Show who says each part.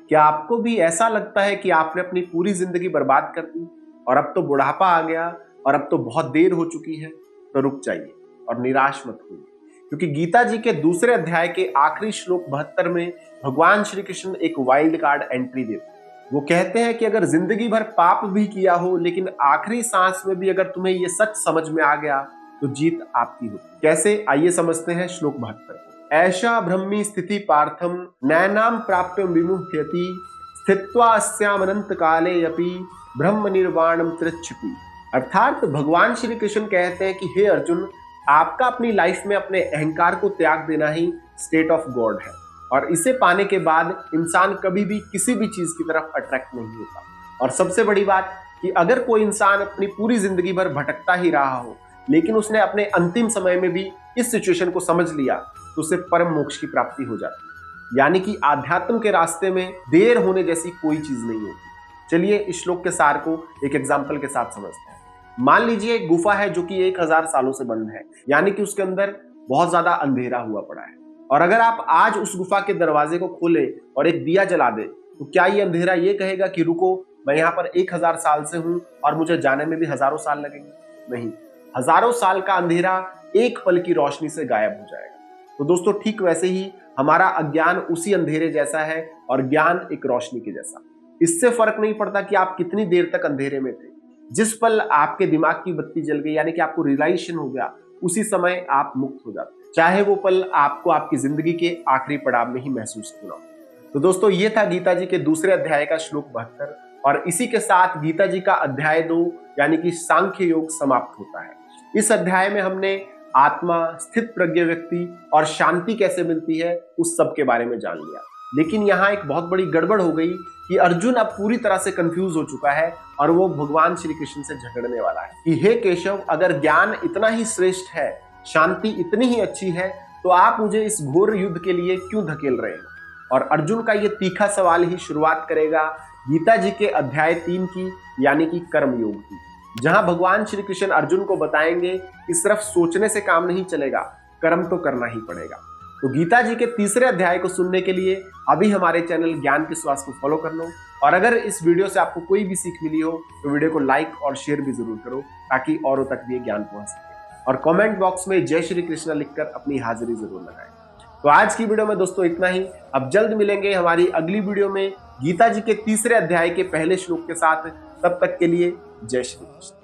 Speaker 1: क्या आपको भी ऐसा लगता है कि आपने अपनी पूरी जिंदगी बर्बाद कर दी और अब तो बुढ़ापा आ गया और अब तो बहुत देर हो चुकी है? तो रुक जाइए और निराश मत होइए, क्योंकि गीता जी के दूसरे अध्याय के आखिरी श्लोक 72 में भगवान श्री कृष्ण एक वाइल्ड कार्ड एंट्री देते हैं। वो कहते हैं कि अगर जिंदगी भर पाप भी किया हो, लेकिन आखिरी सांस में भी अगर तुम्हें ये सच समझ में आ गया तो जीत आपकी होती। कैसे, आइए समझते हैं श्लोक 72 को। ऐशा ब्रह्मी स्थिति पार्थम नैनाम प्राप्य विमुह्यति स्थित्वा अस्यामनंत काले अपि ब्रह्म निर्वाणम तृच्छति। अर्थात भगवान श्री कृष्ण कहते हैं कि हे अर्जुन, आपका अपनी लाइफ में अपने अहंकार को त्याग देना ही स्टेट ऑफ गॉड है, और इसे पाने के बाद इंसान कभी भी किसी भी चीज की तरफ अट्रैक्ट नहीं होता। और सबसे बड़ी बात कि अगर कोई इंसान अपनी पूरी जिंदगी भर भटकता ही रहा हो, लेकिन उसने अपने अंतिम समय में भी इस सिचुएशन को समझ लिया, तो उसे परम मोक्ष की प्राप्ति हो जाती है। यानी कि आध्यात्म के रास्ते में देर होने जैसी कोई चीज नहीं होती। चलिए इस श्लोक के सार को एक एग्जाम्पल के साथ समझते हैं। मान लीजिए एक गुफा है जो कि 1000 सालों से बंद है, यानी कि उसके अंदर बहुत ज्यादा अंधेरा हुआ पड़ा है। और अगर आप आज उस गुफा के दरवाजे को खोले और एक दिया जला दे, तो क्या ये अंधेरा ये कहेगा कि रुको, मैं यहाँ पर 1000 साल से हूं और मुझे जाने में भी हजारों साल लगेंगे? नहीं, हजारों साल का अंधेरा एक पल की रोशनी से गायब हो जाएगा। तो दोस्तों, ठीक वैसे ही हमारा अज्ञान उसी अंधेरे जैसा है और ज्ञान एक रोशनी के जैसा। इससे फर्क नहीं पड़ता कि आप कितनी देर तक अंधेरे में थे। जिस पल आपके दिमाग की बत्ती जल गई, यानी कि आपको रियलाइजेशन हो गया, उसी समय आप मुक्त हो जाते हैं, चाहे वो पल आपको आपकी जिंदगी के आखिरी पड़ाव में ही महसूस क्यों ना हो। तो दोस्तों, ये था गीता जी के दूसरे अध्याय का श्लोक 72, और इसी के साथ गीता जी का अध्याय 2 यानी कि सांख्य योग समाप्त होता है। इस अध्याय में हमने आत्मा, स्थित प्रज्ञ व्यक्ति और शांति कैसे मिलती है उस सब के बारे में जान लिया। लेकिन यहाँ एक बहुत बड़ी गड़बड़ हो गई कि अर्जुन अब पूरी तरह से कंफ्यूज हो चुका है और वो भगवान श्री कृष्ण से झगड़ने वाला है कि हे केशव, अगर ज्ञान इतना ही श्रेष्ठ है, शांति इतनी ही अच्छी है, तो आप मुझे इस घोर युद्ध के लिए क्यों धकेल रहे हैं? और अर्जुन का ये तीखा सवाल ही शुरुआत करेगा गीता जी के अध्याय 3 की, यानी कि कर्म योग की, जहां भगवान श्री कृष्ण अर्जुन को बताएंगे कि सिर्फ सोचने से काम नहीं चलेगा, कर्म तो करना ही पड़ेगा। तो गीता जी के तीसरे अध्याय को सुनने के लिए अभी हमारे चैनल ज्ञान के श्वास को फॉलो कर लो, और अगर इस वीडियो से आपको कोई भी सीख मिली हो तो वीडियो को लाइक और शेयर भी जरूर करो, ताकि औरों तक भी ज्ञान पहुंच सके। और कमेंट बॉक्स में जय श्री कृष्ण लिखकर अपनी हाजिरी जरूर लगाएं। तो आज की वीडियो में दोस्तों इतना ही। अब जल्द मिलेंगे हमारी अगली वीडियो में गीता जी के तीसरे अध्याय के पहले श्लोक के साथ। तब तक के लिए जय श्री कृष्ण।